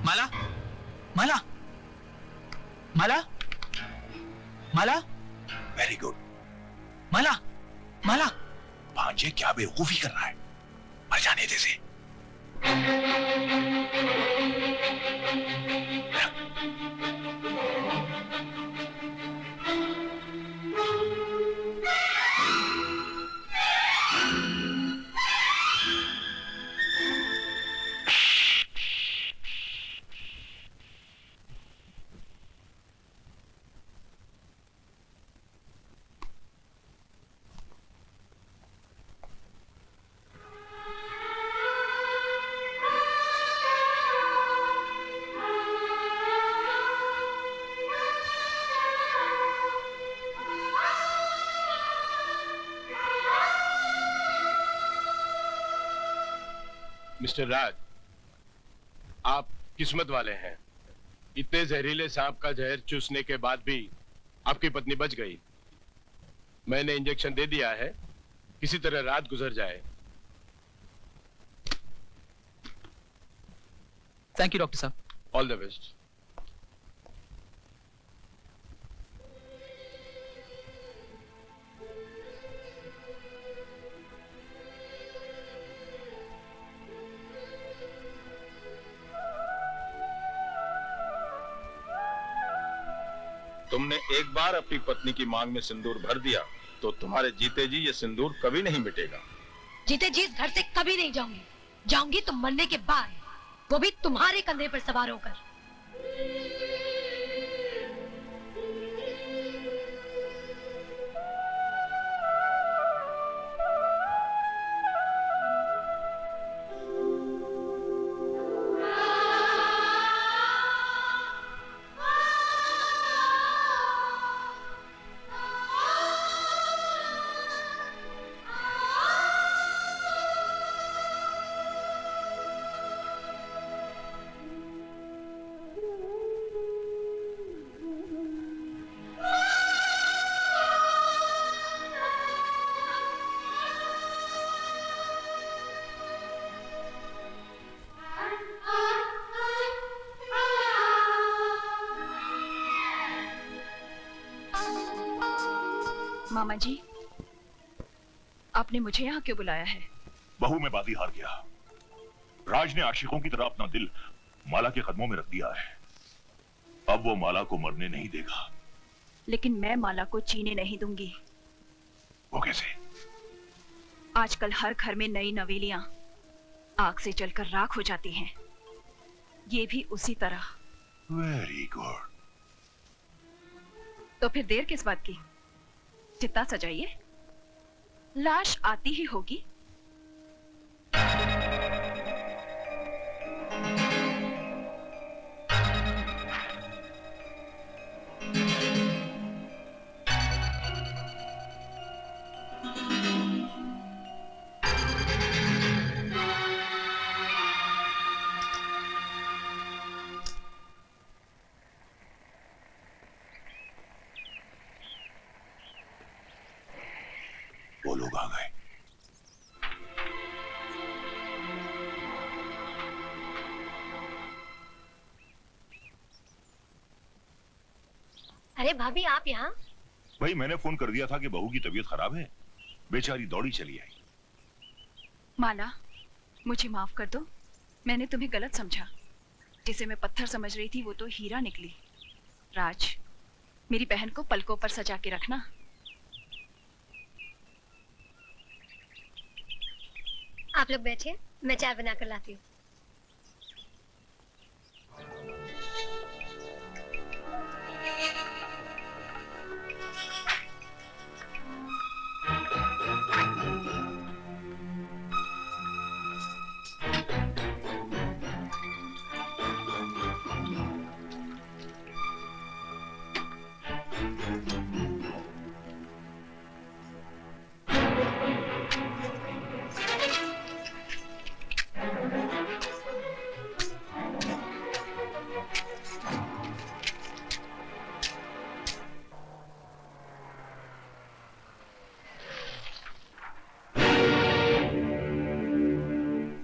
माला, माला, माला, माला।
Very good.
माला, माला।
भांजे क्या बेवकूफी कर रहा है, मर जाने दे से।
मिस्टर राज, आप किस्मत वाले हैं। इतने जहरीले सांप का जहर चूसने के बाद भी आपकी पत्नी बच गई। मैंने इंजेक्शन दे दिया है, किसी तरह रात गुजर जाए।
थैंक यू डॉक्टर साहब।
All the best.
तुमने एक बार अपनी पत्नी की मांग में सिंदूर भर दिया तो तुम्हारे जीते जी ये सिंदूर कभी नहीं मिटेगा।
जीते जी इस घर से कभी नहीं जाऊंगी। जाऊंगी तो मरने के बाद, वो भी तुम्हारे कंधे पर सवार होकर।
मामा जी, आपने मुझे यहाँ क्यों बुलाया है?
बहू में बाजी हार गया। राज ने आशिकों की तरह अपना दिल माला के कदमों में रख दिया है। अब वो माला को मरने नहीं देगा।
लेकिन मैं माला को जीने नहीं दूंगी।
वो कैसे?
आजकल हर घर में नई नवेलियां आग से जलकर राख हो जाती हैं। ये भी उसी तरह।
Very good.
तो फिर देर किस बात की? चिता सजाइए, लाश आती ही होगी।
लोग आ गए।
अरे भाभी, आप यहाँ?
भाई मैंने फोन कर दिया था कि बहू की तबीयत खराब है, बेचारी दौड़ी चली आई।
माला, मुझे माफ कर दो, मैंने तुम्हें गलत समझा। जिसे मैं पत्थर समझ रही थी वो तो हीरा निकली। राज, मेरी बहन को पलकों पर सजा के रखना।
आप लोग बैठिए, मैं चाय बना कर लाती हूँ।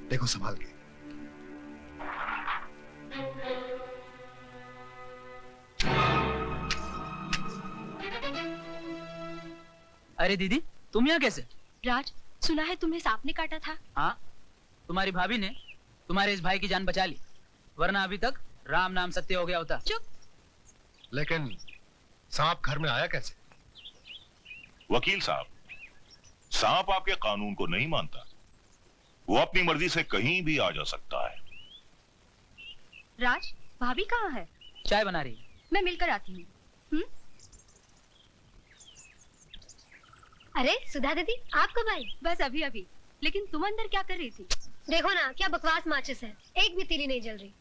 देखो संभाल के।
अरे दीदी, तुम यहाँ कैसे?
राज, सुना है तुम्हें सांप ने काटा था।
हाँ, तुम्हारी भाभी ने तुम्हारे इस भाई की जान बचा ली, वरना अभी तक राम नाम सत्य हो गया होता।
चुप। लेकिन सांप घर में आया कैसे?
वकील साहब, सांप आपके कानून को नहीं मानता, वो अपनी मर्जी से कहीं भी आ जा सकता है।
राज, भाभी कहाँ है?
चाय बना रही।
मैं मिलकर आती हूँ।
अरे सुधा दीदी, आप कब आई?
बस अभी अभी। लेकिन तुम अंदर क्या कर रही थी?
देखो ना, क्या बकवास माचिस है, एक भी तीली नहीं जल रही।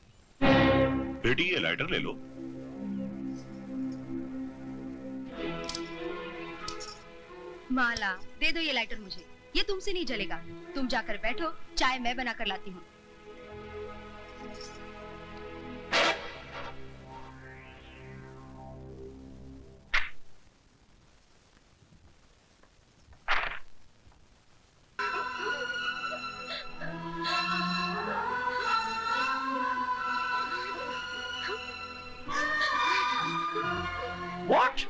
बेटी ये लाइटर ले लो।
माला, दे दो ये लाइटर मुझे, ये तुमसे नहीं जलेगा। तुम जाकर बैठो, चाय मैं बना कर लाती हूँ।
What?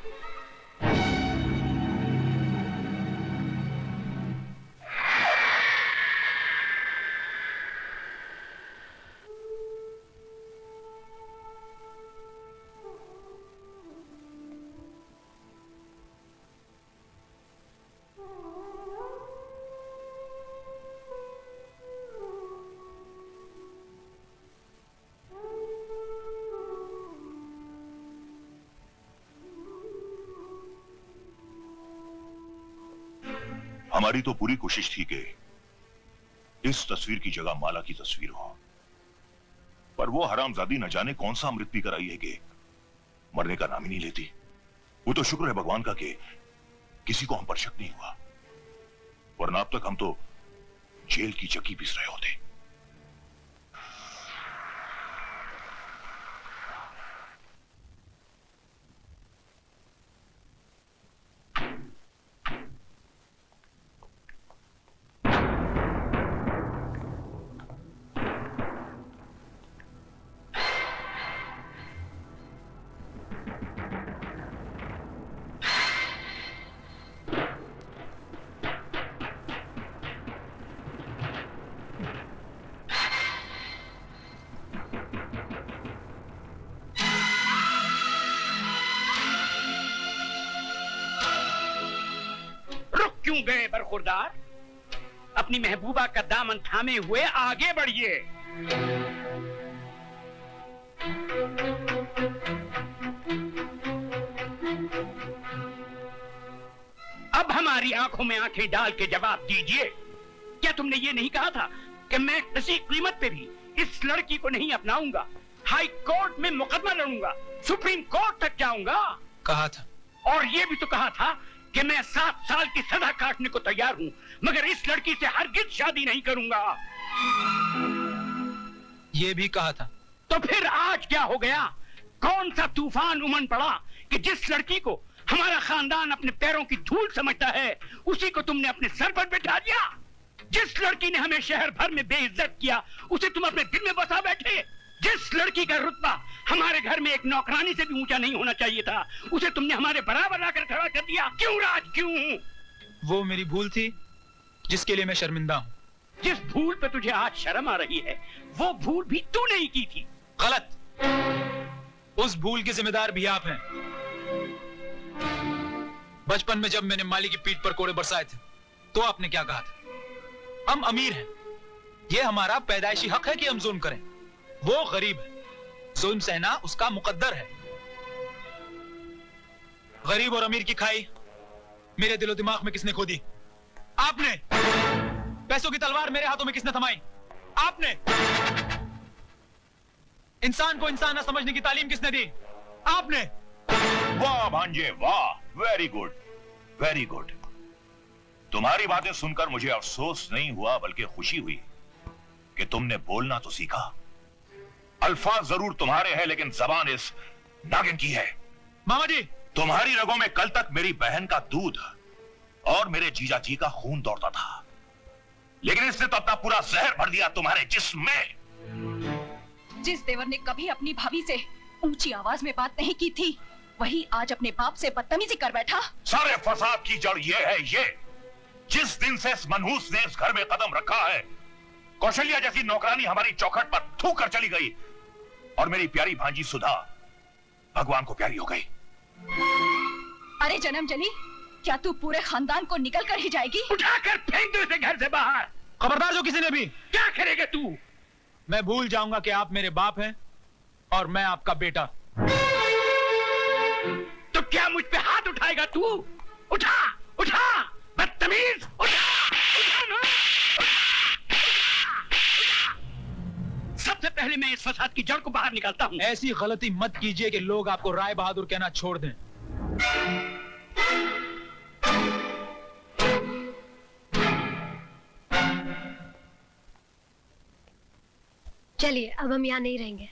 हमारी तो पूरी कोशिश थी कि इस तस्वीर की जगह माला की तस्वीर हो, पर वो हरामजादी न जाने कौन सा अमृत पीकर आई है कि मरने का नाम ही नहीं लेती। वो तो शुक्र है भगवान का कि किसी को हम पर शक नहीं हुआ, वरना अब तक हम तो जेल की चक्की पीस रहे होते।
क्यों गए बरखुरदार? अपनी महबूबा का दामन थामे हुए आगे बढ़िए। अब हमारी आंखों में आंखें डाल के जवाब दीजिए, क्या तुमने ये नहीं कहा था कि मैं किसी कीमत पे भी इस लड़की को नहीं अपनाऊंगा, हाई कोर्ट में मुकदमा लड़ूंगा, सुप्रीम कोर्ट तक जाऊंगा?
कहा था।
और ये भी तो कहा था कि मैं 7 साल की सजा काटने को तैयार हूं, मगर इस लड़की से हरगिज शादी नहीं करूंगा।
ये भी कहा था।
तो फिर आज क्या हो गया? कौन सा तूफान उमड़ पड़ा कि जिस लड़की को हमारा खानदान अपने पैरों की धूल समझता है, उसी को तुमने अपने सर पर बिठा दिया। जिस लड़की ने हमें शहर भर में बेइज्जत किया, उसे तुम अपने दिल में बसा बैठे। जिस लड़की का रुतबा हमारे घर में एक नौकरानी से भी ऊंचा नहीं होना चाहिए था, उसे तुमने हमारे बराबर लाकर खड़ा कर दिया। क्यों राज, क्यों?
वो मेरी भूल थी जिसके लिए मैं शर्मिंदा हूँ।
जिस भूल पे तुझे आज शर्म आ रही है, वो भूल भी तूने ही की थी।
गलत। उस भूल के जिम्मेदार भी आप हैं। बचपन में जब मैंने माली की पीठ पर कोड़े बरसाए थे, तो आपने क्या कहा था? हम अमीर हैं, ये हमारा पैदाइशी हक है कि हम जुल्म करें। वो गरीब है, जुल्म सहना उसका मुकद्दर है। गरीब और अमीर की खाई मेरे दिलो दिमाग में किसने खोदी? आपने। पैसों की तलवार मेरे हाथों में किसने थमाई? आपने। इंसान को इंसान न समझने की तालीम किसने दी? आपने।
वाह भांजे वाह, वेरी गुड, वेरी गुड। तुम्हारी बातें सुनकर मुझे अफसोस नहीं हुआ बल्कि खुशी हुई कि तुमने बोलना तो सीखा। अल्फाज जरूर तुम्हारे हैं लेकिन जबान इस नागिन की है।
मामा जी,
तुम्हारी रगों में कल तक मेरी बहन का दूध और मेरे जीजा जी का खून दौड़ता था, लेकिन इसने तो अपना पूरा जहर भर दिया तुम्हारे जिस्म में।
जिस देवर ने कभी अपनी भाभी से ऊंची आवाज में बात नहीं की थी, वही आज अपने बाप से बदतमीजी कर बैठा।
सारे फसाद की जड़ ये है, ये जिस दिन से इस मनहूस ने इस घर में कदम रखा है, कौशल्या जैसी नौकरानी हमारी चौखट पर थूक कर चली गई और मेरी प्यारी भांजी सुधा भगवान को प्यारी हो गई।
अरे जन्म जली, क्या तू पूरे खानदान को निकल कर ही जाएगी?
उठाकर फेंक दो इसे घर से बाहर।
खबरदार जो किसी ने भी।
क्या करेगा तू?
मैं भूल जाऊंगा कि आप मेरे बाप हैं और मैं आपका बेटा।
तो क्या मुझ पे हाथ उठाएगा तू? उठा, उठा, बदतमीज, उठा, उठा ना। सबसे पहले मैं इस फसाद की जड़ को बाहर निकालता हूँ।
ऐसी गलती मत कीजिए कि लोग आपको राय बहादुर कहना छोड़ दें।
चलिए, अब हम यहाँ नहीं रहेंगे।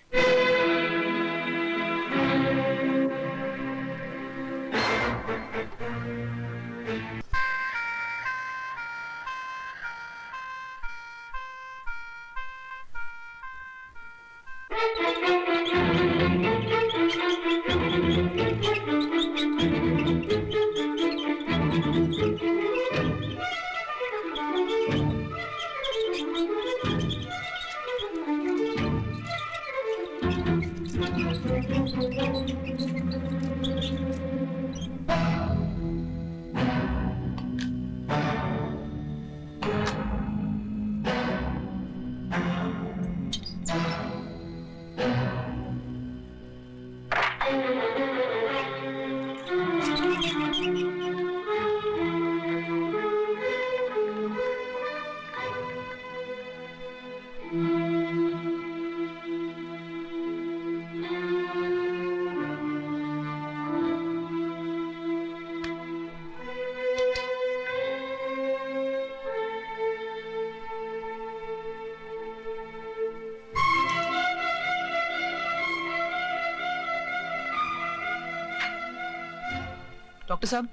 डॉक्टर साहब,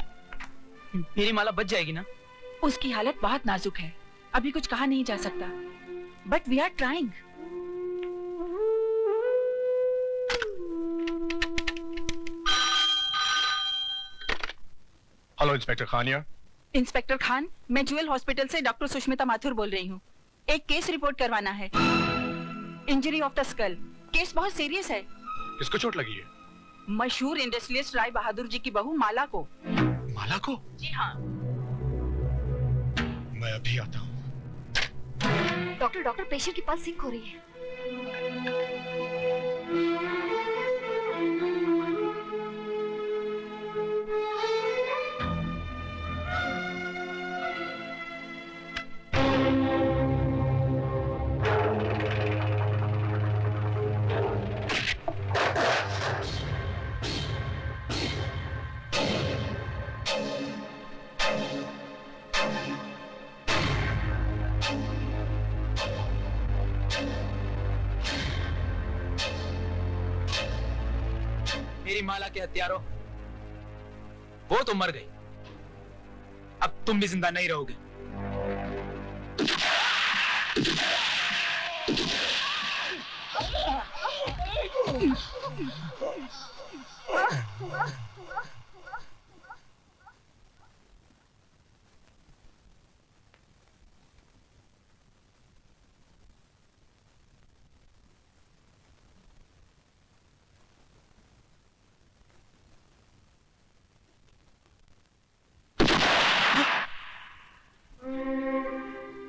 मेरी माला बच जाएगी ना?
उसकी हालत बहुत नाजुक है, अभी कुछ कहा नहीं जा सकता, but we are trying.
Hello inspector Khaniya.
Inspector Khan, मैं ज्वेल हॉस्पिटल से डॉक्टर सुष्मिता माथुर बोल रही हूँ। एक केस रिपोर्ट करवाना है, injury of the skull. Case बहुत सीरियस है।
किसको चोट लगी है?
मशहूर इंडस्ट्रियलिस्ट राय बहादुर जी की बहू माला को।
माला को?
जी हाँ।
मैं अभी आता हूँ।
डॉक्टर, पेशेंट की पल्स सिंक हो रही है।
मेरी माला के हत्यारों, वो तो मर गई, अब तुम भी जिंदा नहीं रहोगे।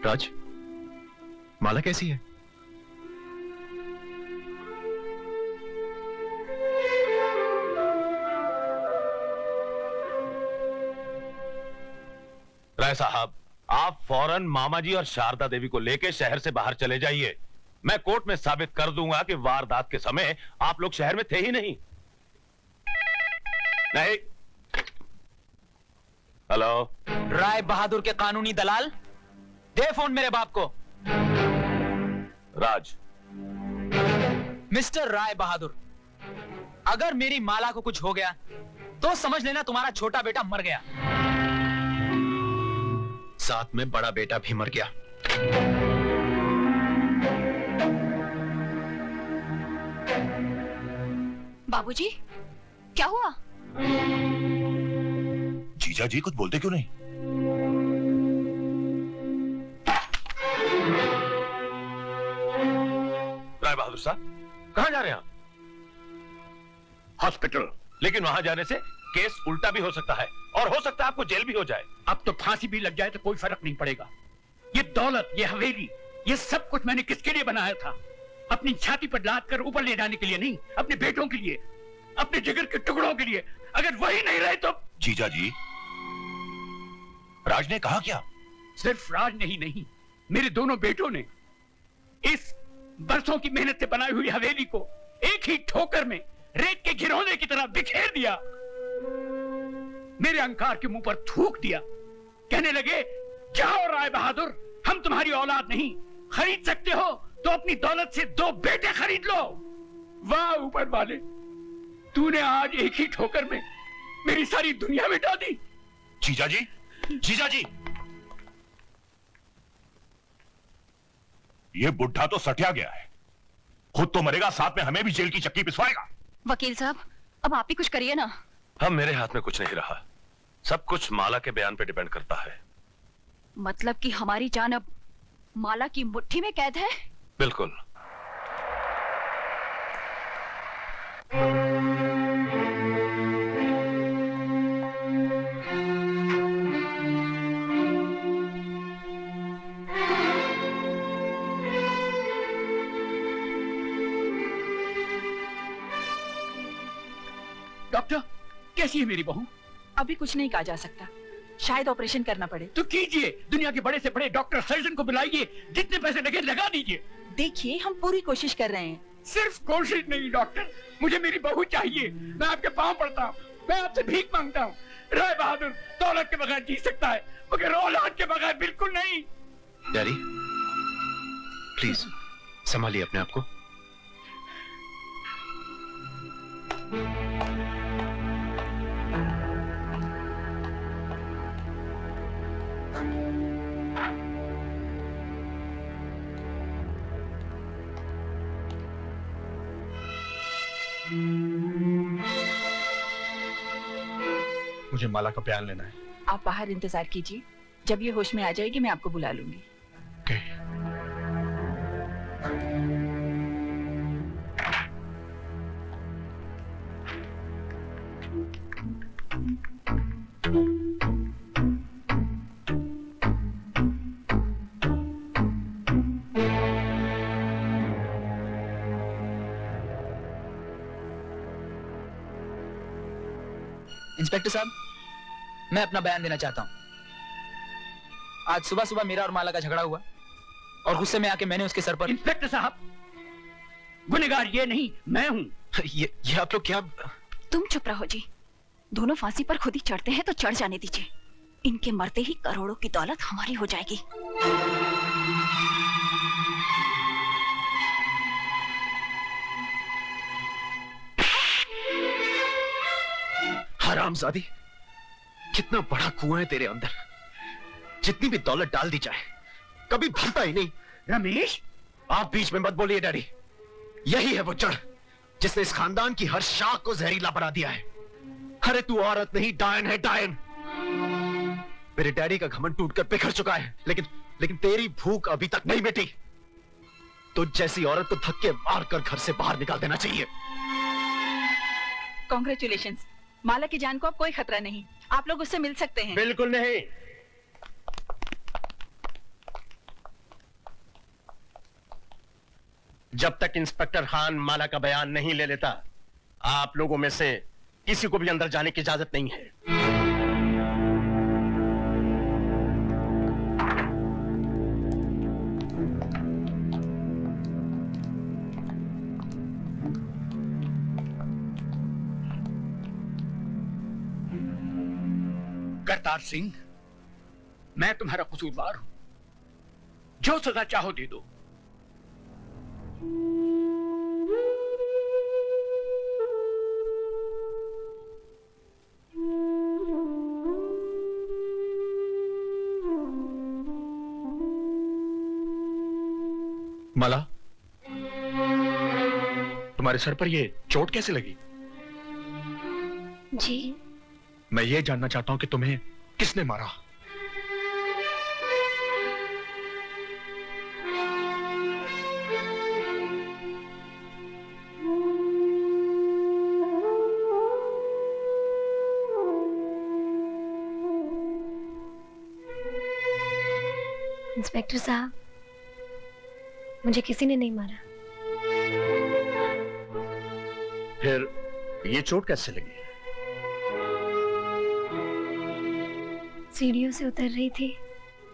राज, माला कैसी है?
राय साहब, आप फौरन मामा जी और शारदा देवी को लेकर शहर से बाहर चले जाइए। मैं कोर्ट में साबित कर दूंगा कि वारदात के समय आप लोग शहर में थे ही नहीं। नहीं। हेलो,
राय बहादुर के कानूनी दलाल, दे फोन मेरे बाप को।
राज।
मिस्टर राय बहादुर, अगर मेरी माला को कुछ हो गया तो समझ लेना तुम्हारा छोटा बेटा मर गया।
साथ में बड़ा बेटा भी मर गया।
बाबूजी, क्या हुआ?
जीजा जी कुछ बोलते क्यों नहीं?
राय बहादुर साहब, कहां जा रहे हैं आप? हॉस्पिटल। लेकिन वहां जाने से केस उल्टा भी हो सकता है और हो सकता है आपको जेल भी हो जाए।
अब तो फांसी भी लग जाए तो कोई फर्क नहीं पड़ेगा। ये दौलत, ये हवेली, ये सब कुछ मैंने किसके लिए बनाया था? अपनी छाती पर लाद कर ऊपर ले जाने के लिए नहीं, अपने बेटों के लिए, अपने जिगर के टुकड़ों के लिए। अगर वही नहीं रहे तो।
जीजा जी, राज ने कहा क्या?
सिर्फ राज ने ही नहीं, मेरे दोनों बेटों ने इस बरसों की मेहनत से बनाई हुई हवेली को एक ही ठोकर में रेत के घिरौने की तरह बिखेर दिया। मेरे अहंकार के मुंह पर थूक दिया। कहने लगे, जाओ राय बहादुर, हम तुम्हारी औलाद नहीं, खरीद सकते हो तो अपनी दौलत से 2 बेटे खरीद लो। वाह ऊपर वाले, तूने आज एक ही ठोकर में मेरी सारी दुनिया मिटा दी।
जीजा जी, जीजा जी, ये बुढ़ा तो सटिया गया है, खुद तो मरेगा, साथ में हमें भी जेल की चक्की पिसवाएगा।
वकील साहब, अब आप ही कुछ करिए ना।
अब मेरे हाथ में कुछ नहीं रहा, सब कुछ माला के बयान पे डिपेंड करता है।
मतलब कि हमारी जान अब माला की मुट्ठी में कैद है?
बिल्कुल।
डॉक्टर, कैसी है मेरी बहू?
अभी कुछ नहीं कहा जा सकता, शायद ऑपरेशन करना पड़े।
तो कीजिए, दुनिया के बड़े से बड़े डॉक्टर सर्जन को बुलाइए, जितने पैसे लगे लगा दीजिए।
देखिए, हम पूरी कोशिश कर रहे हैं।
सिर्फ कोशिश नहीं डॉक्टर, मुझे मेरी बहू चाहिए। मैं आपके पांव पड़ता हूँ, मैं आपसे भीख मांगता हूँ। राय बहादुर दौलत के बगैर जी सकता है, मगर औलाद के बगैर बिल्कुल नहीं।
डैडी, प्लीज संभालिए अपने आप को।
मुझे माला का बयान लेना है।
आप बाहर इंतजार कीजिए, जब ये होश में आ जाएगी मैं आपको बुला लूंगी।
इंस्पेक्टर साहब, मैं अपना बयान देना चाहता हूं। आज सुबह सुबह मेरा और माला का झगड़ा हुआ और गुस्से में आके मैंने उसके सर पर।
इंस्पेक्टर साहब, गुनहगार ये नहीं, मैं हूं।
ये आप लोग क्या?
तुम चुप रहो जी, दोनों फांसी पर खुद ही चढ़ते हैं तो चढ़ जाने दीजिए। इनके मरते ही करोड़ों की दौलत हमारी हो जाएगी।
हरामजादी, कितना बड़ा कुआं है तेरे अंदर, जितनी भी दौलत डाल दी जाए कभी भरता ही नहीं।
रमेश,
आप बीच में मत बोलिए डैडी। यही है वो जड़ जिसने इस खानदान की हर शाख को जहरीला बना दिया है। अरे तू औरत नहीं, डायन है, डायन। मेरे डैडी का घमंड टूटकर बिखर चुका है, लेकिन तेरी भूख अभी तक नहीं मिटी। तो जैसी औरत को धक्के मारकर घर से बाहर निकाल देना चाहिए।
कॉन्ग्रेचुलेशंस, माला की जान को अब कोई खतरा नहीं, आप लोग उससे मिल सकते हैं।
बिल्कुल नहीं। जब तक इंस्पेक्टर खान माला का बयान नहीं ले लेता, आप लोगों में से किसी को भी अंदर जाने की इजाजत नहीं है।
करतार सिंह, मैं तुम्हारा कसूरवार हूं, जो सजा चाहो दे दो।
माला, तुम्हारे सर पर ये चोट कैसे लगी?
जी,
मैं ये जानना चाहता हूं कि तुम्हें किसने मारा।
इंस्पेक्टर साहब, मुझे किसी ने नहीं मारा।
फिर ये चोट कैसे लगी?
सीढ़ियों से उतर रही थी,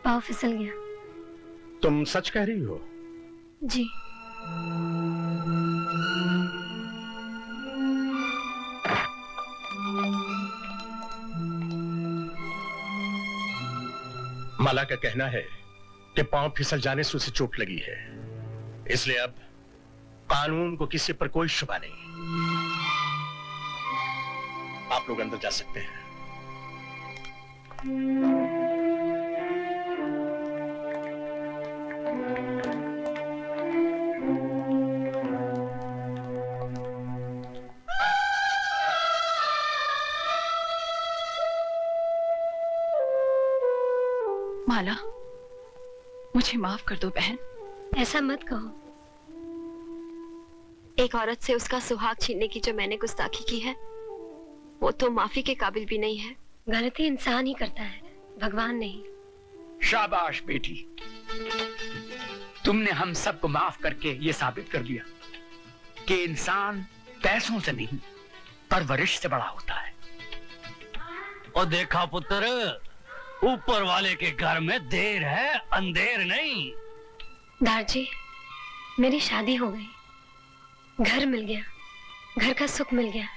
पाँव फिसल गया।
तुम सच कह रही हो?
जी।
माला का कहना है कि पांव फिसल जाने से उसे चोट लगी है, इसलिए अब कानून को किसी पर कोई शुबा नहीं। आप लोग अंदर जा सकते हैं।
माला, मुझे माफ कर दो बहन।
ऐसा मत कहो।
एक औरत से उसका सुहाग छीनने की जो मैंने गुस्ताखी की है, वो तो माफी के काबिल भी नहीं है।
गलती इंसान ही करता है, भगवान नहीं।
शाबाश बेटी, तुमने हम सबको माफ करके ये साबित कर दिया कि इंसान पैसों से नहीं, परवरिश से बड़ा होता है।
और देखा पुत्र, ऊपर वाले के घर में देर है, अंधेर नहीं।
दारजी, मेरी शादी हो गई, घर मिल गया, घर का सुख मिल गया,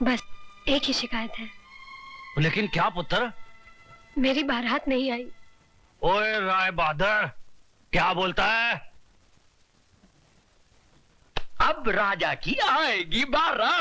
बस एक ही शिकायत है।
लेकिन क्या पुत्र?
मेरी बारात नहीं आई।
ओए राय बहादुर, क्या बोलता है?
अब राजा की आएगी बारात।